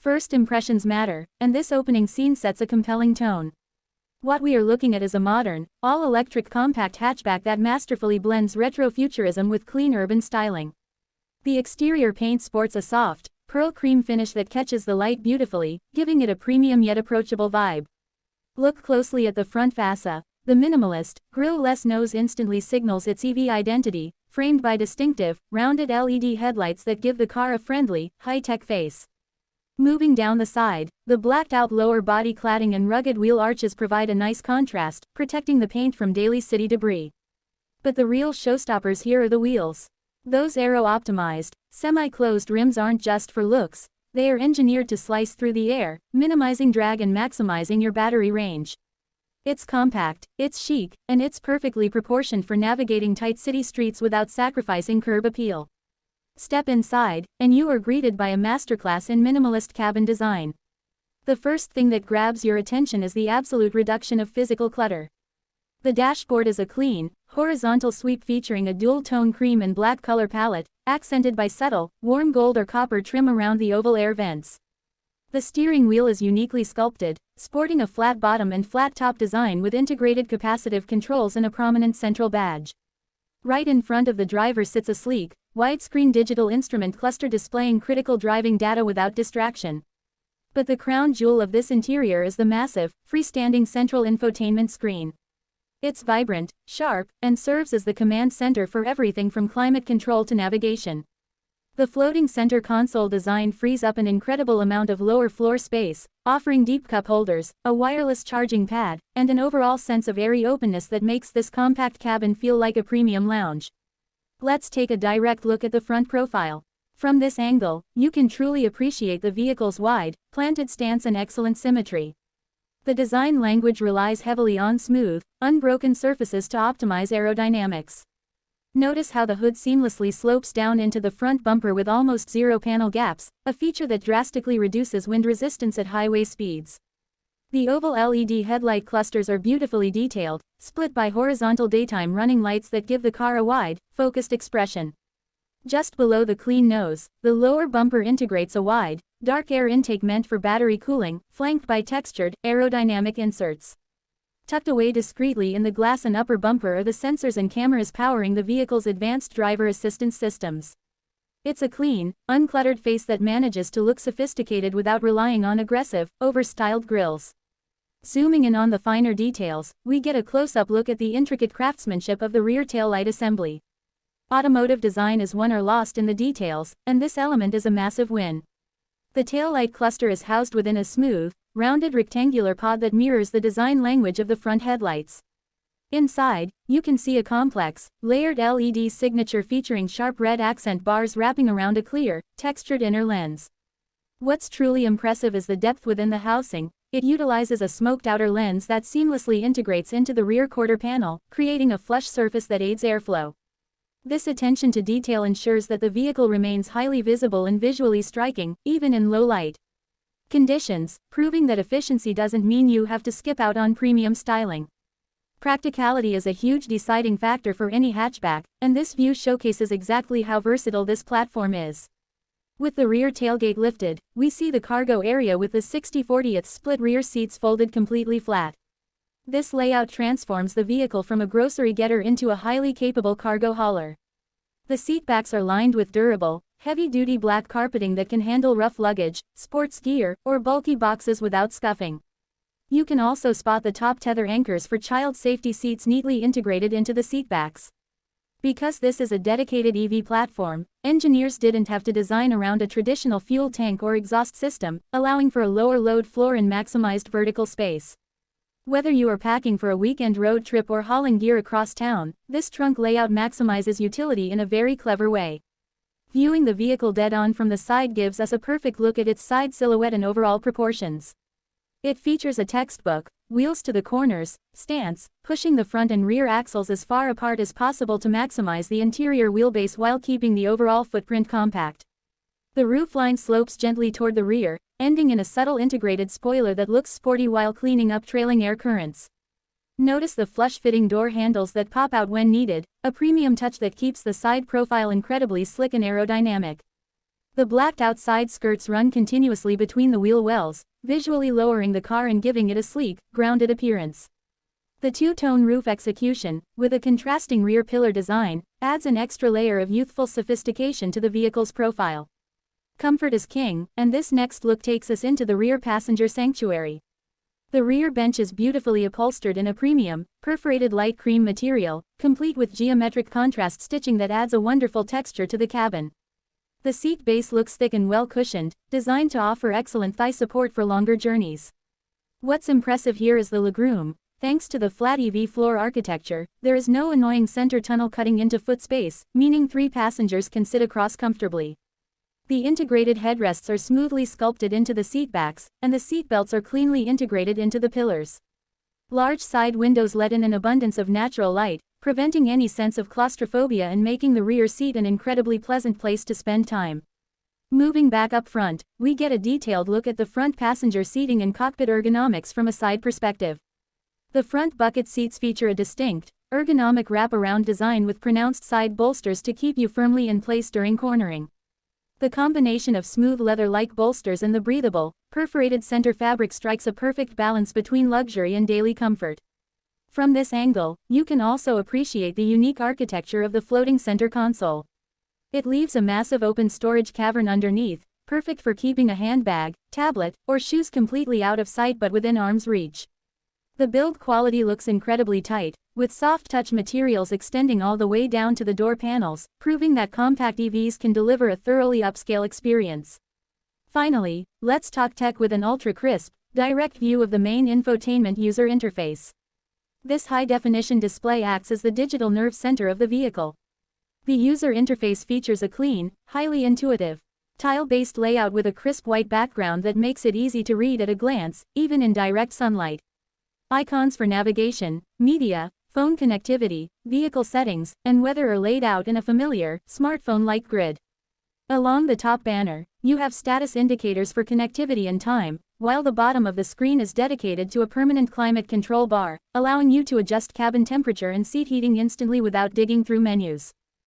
First impressions matter, and this opening scene sets a compelling tone. What we are looking at is a modern, all-electric compact hatchback that masterfully blends retro-futurism with clean urban styling. The exterior paint sports a soft, pearl cream finish that catches the light beautifully, giving it a premium yet approachable vibe. Look closely at the front fascia. The minimalist, grille-less nose instantly signals its EV identity, framed by distinctive, rounded LED headlights that give the car a friendly, high-tech face. Moving down the side, the blacked-out lower body cladding and rugged wheel arches provide a nice contrast, protecting the paint from daily city debris. But the real showstoppers here are the wheels. Those aero-optimized, semi-closed rims aren't just for looks, they are engineered to slice through the air, minimizing drag and maximizing your battery range. It's compact, it's chic, and it's perfectly proportioned for navigating tight city streets without sacrificing curb appeal. Step inside, and you are greeted by a masterclass in minimalist cabin design. The first thing that grabs your attention is the absolute reduction of physical clutter. The dashboard is a clean, horizontal sweep featuring a dual-tone cream and black color palette, accented by subtle, warm gold or copper trim around the oval air vents. The steering wheel is uniquely sculpted, sporting a flat bottom and flat top design with integrated capacitive controls and a prominent central badge. Right in front of the driver sits a sleek, widescreen digital instrument cluster displaying critical driving data without distraction. But the crown jewel of this interior is the massive, freestanding central infotainment screen. It's vibrant, sharp, and serves as the command center for everything from climate control to navigation. The floating center console design frees up an incredible amount of lower floor space, offering deep cup holders, a wireless charging pad, and an overall sense of airy openness that makes this compact cabin feel like a premium lounge. Let's take a direct look at the front profile. From this angle, you can truly appreciate the vehicle's wide, planted stance and excellent symmetry. The design language relies heavily on smooth, unbroken surfaces to optimize aerodynamics. Notice how the hood seamlessly slopes down into the front bumper with almost zero panel gaps, a feature that drastically reduces wind resistance at highway speeds. The oval LED headlight clusters are beautifully detailed, split by horizontal daytime running lights that give the car a wide, focused expression. Just below the clean nose, the lower bumper integrates a wide, dark air intake meant for battery cooling, flanked by textured, aerodynamic inserts. Tucked away discreetly in the glass and upper bumper are the sensors and cameras powering the vehicle's advanced driver assistance systems. It's a clean, uncluttered face that manages to look sophisticated without relying on aggressive, over-styled grills. Zooming in on the finer details, we get a close-up look at the intricate craftsmanship of the rear taillight assembly. Automotive design is won or lost in the details, and this element is a massive win. The taillight cluster is housed within a smooth, rounded rectangular pod that mirrors the design language of the front headlights. Inside, you can see a complex, layered LED signature featuring sharp red accent bars wrapping around a clear, textured inner lens. What's truly impressive is the depth within the housing. It utilizes a smoked outer lens that seamlessly integrates into the rear quarter panel, creating a flush surface that aids airflow. This attention to detail ensures that the vehicle remains highly visible and visually striking, even in low light conditions, proving that efficiency doesn't mean you have to skip out on premium styling. Practicality is a huge deciding factor for any hatchback, and this view showcases exactly how versatile this platform is. With the rear tailgate lifted, we see the cargo area with the 60/40 split rear seats folded completely flat. This layout transforms the vehicle from a grocery getter into a highly capable cargo hauler. The seatbacks are lined with durable, heavy-duty black carpeting that can handle rough luggage, sports gear, or bulky boxes without scuffing. You can also spot the top tether anchors for child safety seats neatly integrated into the seatbacks. Because this is a dedicated EV platform, engineers didn't have to design around a traditional fuel tank or exhaust system, allowing for a lower load floor and maximized vertical space. Whether you are packing for a weekend road trip or hauling gear across town, this trunk layout maximizes utility in a very clever way. Viewing the vehicle dead-on from the side gives us a perfect look at its side silhouette and overall proportions. It features a textbook, wheels to the corners, stance, pushing the front and rear axles as far apart as possible to maximize the interior wheelbase while keeping the overall footprint compact. The roofline slopes gently toward the rear, ending in a subtle integrated spoiler that looks sporty while cleaning up trailing air currents. Notice the flush-fitting door handles that pop out when needed, a premium touch that keeps the side profile incredibly slick and aerodynamic. The blacked-out side skirts run continuously between the wheel wells, visually lowering the car and giving it a sleek, grounded appearance. The two-tone roof execution, with a contrasting rear pillar design, adds an extra layer of youthful sophistication to the vehicle's profile. Comfort is king, and this next look takes us into the rear passenger sanctuary. The rear bench is beautifully upholstered in a premium, perforated light cream material, complete with geometric contrast stitching that adds a wonderful texture to the cabin. The seat base looks thick and well cushioned, designed to offer excellent thigh support for longer journeys. What's impressive here is the legroom. Thanks to the flat EV floor architecture, there is no annoying center tunnel cutting into foot space, meaning 3 passengers can sit across comfortably. The integrated headrests are smoothly sculpted into the seatbacks, and the seatbelts are cleanly integrated into the pillars. Large side windows let in an abundance of natural light, preventing any sense of claustrophobia and making the rear seat an incredibly pleasant place to spend time. Moving back up front, we get a detailed look at the front passenger seating and cockpit ergonomics from a side perspective. The front bucket seats feature a distinct, ergonomic wraparound design with pronounced side bolsters to keep you firmly in place during cornering. The combination of smooth leather-like bolsters and the breathable, perforated center fabric strikes a perfect balance between luxury and daily comfort. From this angle, you can also appreciate the unique architecture of the floating center console. It leaves a massive open storage cavern underneath, perfect for keeping a handbag, tablet, or shoes completely out of sight but within arm's reach. The build quality looks incredibly tight, with soft-touch materials extending all the way down to the door panels, proving that compact EVs can deliver a thoroughly upscale experience. Finally, let's talk tech with an ultra-crisp, direct view of the main infotainment user interface. This high-definition display acts as the digital nerve center of the vehicle. The user interface features a clean, highly intuitive, tile-based layout with a crisp white background that makes it easy to read at a glance, even in direct sunlight. Icons for navigation, media, phone connectivity, vehicle settings, and weather are laid out in a familiar, smartphone-like grid. Along the top banner, you have status indicators for connectivity and time, while the bottom of the screen is dedicated to a permanent climate control bar, allowing you to adjust cabin temperature and seat heating instantly without digging through menus.